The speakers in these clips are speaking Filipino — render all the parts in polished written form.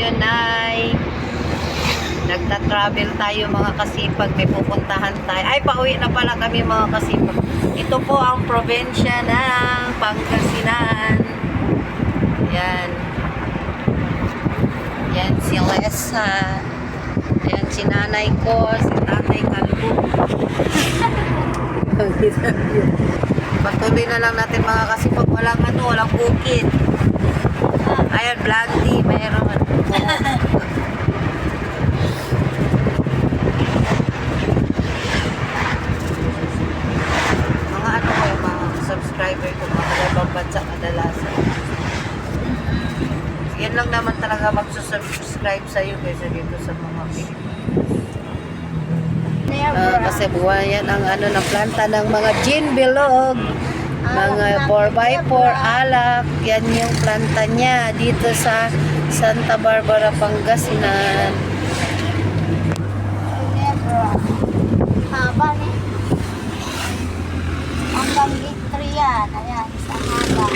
ngayon ay nagta-travel tayo mga kasipag. May pupuntahan tayo. Ay, pauwi na pala kami mga kasipag. Ito po ang probinsya ng Pangasinan. Yan. Yan si Lesa. Yan si nanay ko, si tatay Kalbo. Patuloy na lang natin mga kasipag. Walang walang bukid. Ayan, Blandy, meron. Subscriber ko mga ibang bansa kadalasan. Yan lang naman talaga magsusubscribe sa iyo kaysa dito sa mga kasi buwayan ang ng planta ng mga gin bilog, mga 4x4 alak. Yan yung planta niya dito sa Santa Barbara, Pangasinan. Haba ni hanggang gitri yan. Ayan, isang haba.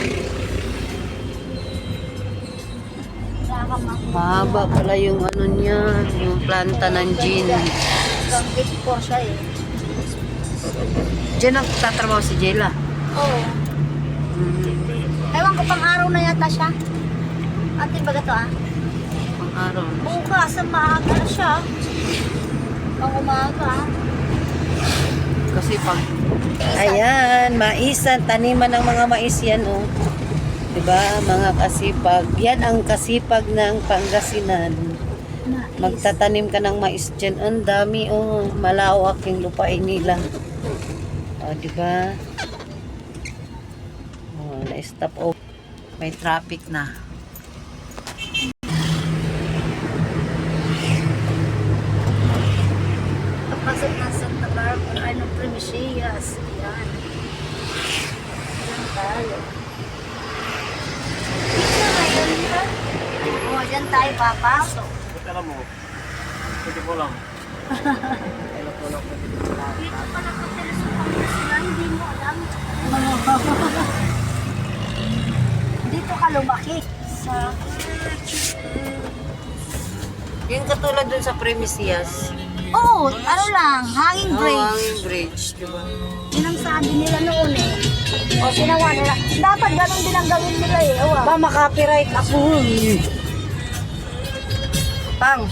Mahaba pala yung niya, yung planta ng gin. Hanggang git po siya eh. Diyan ang tatrabaho si Jela. Oo. Ewan ko pang araw na yata siya. Ate ba gato Pang araw. Bukas, maaga na siya. Pang umaga. Kasi pag ayan, mais, taniman ng mga mais yan diba mga kasipag, yan ang kasipag ng Pangasinan. Magtatanim ka ng mais dyan, ang dami malawak yung lupain nila. Diba na-stop may traffic na. Pasok ng Santa Barbara, Primicias. Yan. Yan tayo. Oo, dyan tayo papasok. Alam mo, pwede ko lang. Dito pa nakatira sa Pangasinan, hindi mo alam. Dito ka lumaki. Sa Yung katulad dun sa Primicias. Oo, ano lang, hanging bridge. Hanging bridge, diba? Yun ang sabi nila noon eh. O ginawa nila. Dapat ganun din ang gawin nila eh. Awa. Ba, makapiright ako. Pang.